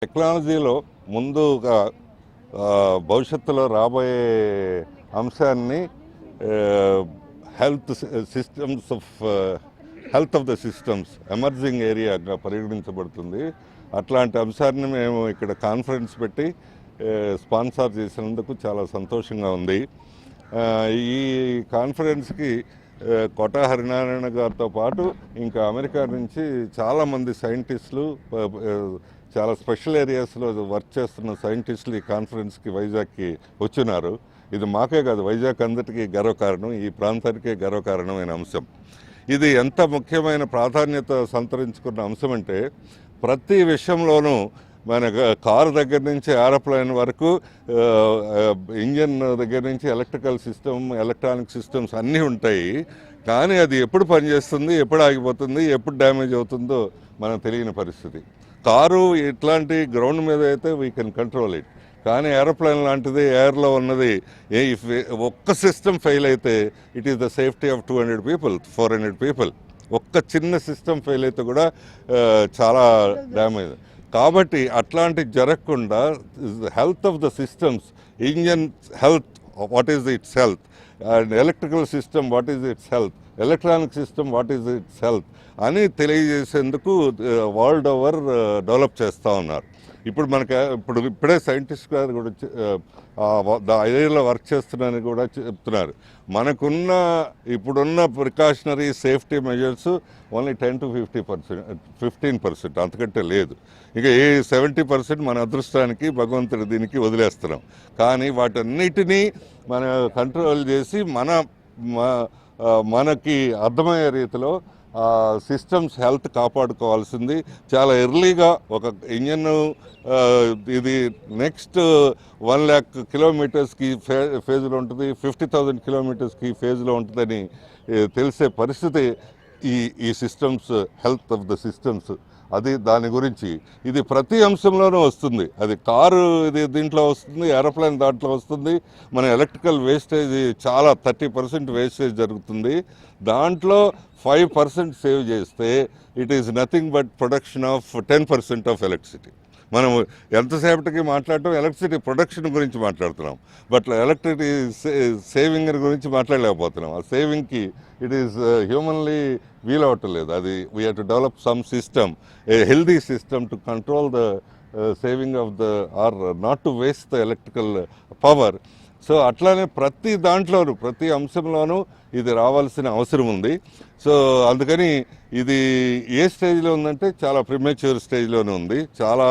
టెక్నాలజీలో ముందుగా భవిష్యత్తులో రాబోయే అంశాన్ని health systems of the systems emerging ఏరియాగా పరిగణించబడుతుంది. అట్లాంటి అంశాన్ని మేము ఇక్కడ కాన్ఫరెన్స్ పెట్టి స్పాన్సర్ చేసినందుకు చాలా సంతోషంగా ఉంది. ఈ కాన్ఫరెన్స్కి కోట హరినారాయణ గారితో పాటు ఇంకా అమెరికా నుంచి చాలామంది సైంటిస్టులు, చాలా స్పెషల్ ఏరియాస్లో వర్క్ చేస్తున్న సైంటిస్టులు ఈ కాన్ఫరెన్స్కి వైజాగ్కి వచ్చినారు. ఇది మాకే కాదు, వైజాగ్ అందరికీ గర్వకారణం, ఈ ప్రాంతానికే గర్వకారణమైన అంశం. ఇది ఎంత ముఖ్యమైన ప్రాధాన్యత సంతరించుకున్న అంశం అంటే ప్రతి విషయంలోనూ మన కారు దగ్గర నుంచి ఏరోప్లేన్ వరకు, ఇంజన్ దగ్గర నుంచి ఎలక్ట్రికల్ సిస్టమ్, ఎలక్ట్రానిక్ సిస్టమ్స్ అన్నీ ఉంటాయి. కానీ అది ఎప్పుడు పనిచేస్తుంది, ఎప్పుడు ఆగిపోతుంది, ఎప్పుడు డ్యామేజ్ అవుతుందో మనకు తెలియని పరిస్థితి. కారు ఇట్లాంటి గ్రౌండ్ మీద అయితే వీ కెన్ కంట్రోల్ ఇట్. కానీ ఏరోప్లేన్ లాంటిది ఎయిర్లో ఉన్నది, ఒక్క సిస్టమ్ ఫెయిల్ అయితే it is the safety of 200 people, 400 people. ఒక్క చిన్న సిస్టమ్ ఫెయిల్ అయితే కూడా చాలా డ్యామేజ్. కాబట్టి అట్లాంటి జరగకుండా health of the systems, engine health, what is it's health, and electrical system what is it's health, electronic system what is it's health అని తెలియజేసేందుకు world over develop చేస్తూ ఉన్నారు. ఇప్పుడే సైంటిస్ట్ గారు కూడా ఏరియాలో వర్క్ చేస్తున్నారని కూడా చెప్తున్నారు. ఇప్పుడున్న precautionary safety measures only 10 to 15%, అంతకంటే లేదు. ఇంకా 70% మన అదృష్టానికి, భగవంతుడి దీనికి వదిలేస్తున్నాం. కానీ వాటన్నిటినీ మనం కంట్రోల్ చేసి మనకి అర్థమయ్యే రీతిలో సిస్టమ్స్ హెల్త్ కాపాడుకోవాల్సింది. చాలా ఎర్లీగా ఒక ఇంజన్ ఇది నెక్స్ట్ 1 lakh కిలోమీటర్స్కి ఫేజ్లో ఉంటుంది, 50,000 కిలోమీటర్స్కి ఫేజ్లో ఉంటుందని తెలిసే పరిస్థితి ఈ systems, health of the systems. అది దాని గురించి ఇది ప్రతి అంశంలోనూ వస్తుంది. అది కారు ఇది దీంట్లో వస్తుంది, ఏరోప్లేన్ దాంట్లో వస్తుంది. మన ఎలక్ట్రికల్ వేస్టేజ్ చాలా 30% వేస్టేజ్ జరుగుతుంది. దాంట్లో 5% సేవ్ చేస్తే it is nothing but production of 10% of electricity. మనం ఎంతసేపటికి మాట్లాడటం ఎలక్ట్రిసిటీ ప్రొడక్షన్ గురించి మాట్లాడుతున్నాం, బట్ ఎలక్ట్రిసిటీ సేవింగ్ గురించి మాట్లాడలేకపోతున్నాం. ఆ సేవింగ్కి ఇట్ ఈస్ హ్యూమన్లీ వీలవట్లేదు. అది we have to develop some system, a healthy system to control the saving of the or not to waste the electrical power. So అట్లానే ప్రతి దాంట్లోనూ, ప్రతి అంశంలోనూ ఇది రావాల్సిన అవసరం ఉంది. సో అందుకని ఇది ఏ స్టేజ్లో ఉందంటే చాలా ప్రిమేచ్యూర్ స్టేజ్లోనే ఉంది, చాలా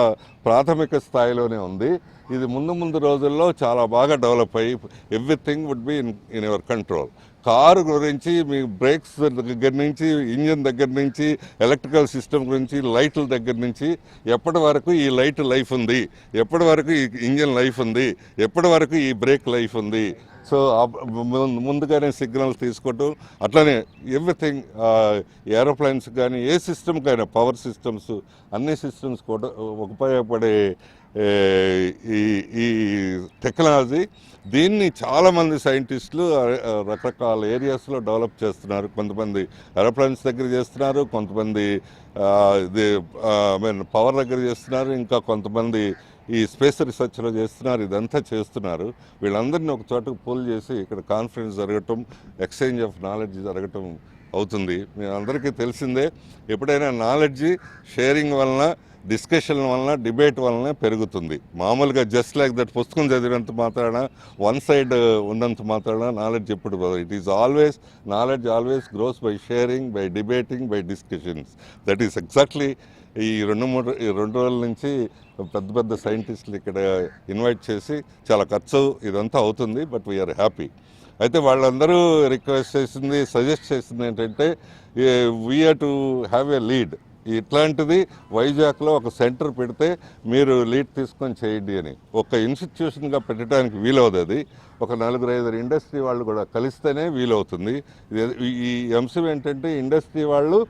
ప్రాథమిక స్థాయిలోనే ఉంది. ఇది ముందు రోజుల్లో చాలా బాగా డెవలప్ అయ్యి everything would be in your control. Car గురించి మీ బ్రేక్స్ దగ్గర నుంచి, ఇంజన్ దగ్గర నుంచి, ఎలక్ట్రికల్ సిస్టమ్ గురించి, లైట్ల దగ్గర నుంచి, ఎప్పటి వరకు ఈ లైట్ లైఫ్ ఉంది, ఎప్పటి వరకు ఈ ఇంజన్ లైఫ్ ఉంది, ఎప్పటి వరకు ఈ బ్రేక్ లైఫ్ ఉంది. సో ముందుగానే సిగ్నల్స్ తీసుకోవటం, అట్లనే ఎవ్రీథింగ్ ఏరోప్లైన్స్ కానీ ఏ సిస్టమ్కైనా, పవర్ సిస్టమ్స్, అన్ని సిస్టమ్స్ కూడా ఉపయోగపడే ఈ టెక్నాలజీ. దీన్ని చాలామంది సైంటిస్టులు రకరకాల ఏరియాస్లో డెవలప్ చేస్తున్నారు. కొంతమంది ఏరోప్లేన్స్ దగ్గర చేస్తున్నారు, కొంతమంది పవర్ దగ్గర చేస్తున్నారు, ఇంకా కొంతమంది ఈ స్పేస్ రీసెర్చ్లో చేస్తున్నారు. ఇదంతా చేస్తున్నారు. వీళ్ళందరినీ ఒక చోటకు పూల్ చేసి ఇక్కడ కాన్ఫరెన్స్ జరగటం, ఎక్స్చేంజ్ ఆఫ్ నాలెడ్జ్ జరగటం అవుతుంది. మీ అందరికీ తెలిసిందే, ఎప్పుడైనా నాలెడ్జ్ షేరింగ్ వలన, డిస్కషన్ వలన, డిబేట్ వలన పెరుగుతుంది. మామూలుగా జస్ట్ లైక్ దట్ పుస్తకం చదివినంత మాత్రాన, వన్ సైడ్ ఉన్నంత మాత్రాన నాలెడ్జ్ ఎప్పుడు it is always, knowledge always gross by sharing, by debating, by discussions. That is exactly ఈ 2 రోజుల నుంచి పెద్ద సైంటిస్టులు ఇక్కడ ఇన్వైట్ చేసి చాలా ఖర్చు ఇదంతా అవుతుంది, బట్ వీఆర్ హ్యాపీ. అయితే వాళ్ళందరూ రిక్వెస్ట్ చేసింది, సజెస్ట్ చేసింది ఏంటంటే we have to have a lead. ఇట్లాంటిది వైజాగ్లో ఒక సెంటర్ పెడితే మీరు లీడ్ తీసుకొని చేయండి అని. ఒక ఇన్స్టిట్యూషన్గా పెట్టడానికి వీలవుతుంది. అది ఒక 4-5 ఇండస్ట్రీ వాళ్ళు కూడా కలిస్తేనే వీలవుతుంది. ఈ అంశం ఏంటంటే ఇండస్ట్రీ వాళ్ళు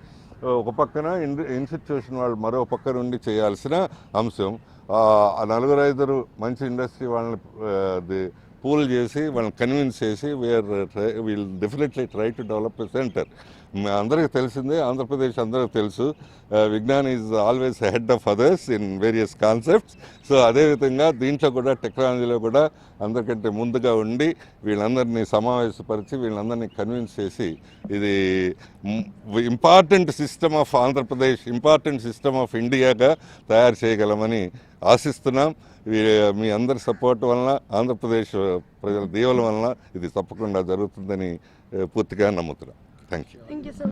ఒక పక్కన, ఇన్స్టిట్యూషన్ వాళ్ళు మరో పక్క నుండి చేయాల్సిన అంశం. 4-5 మంచి ఇండస్ట్రీ వాళ్ళని పూల్ చేసి, వాళ్ళని కన్విన్స్ చేసి, will definitely try to develop a centre. అందరికీ తెలిసిందే, ఆంధ్రప్రదేశ్ అందరికీ తెలుసు, Vignan is always head of others in various concepts. So అదేవిధంగా దీంట్లో కూడా టెక్నాలజీలో కూడా అందరికంటే ముందుగా ఉండి వీళ్ళందరినీ సమావేశపరిచి వీళ్ళందరినీ కన్విన్స్ చేసి ఇది important system of Andhra Pradesh, important system of ఇండియాగా తయారు చేయగలమని ఆశిస్తున్నాం. మీ అందరి సపోర్ట్ వలన, ఆంధ్రప్రదేశ్ ప్రజల దీవెల వలన ఇది తప్పకుండా జరుగుతుందని పూర్తిగా నమ్ముతున్నాం. Thank you.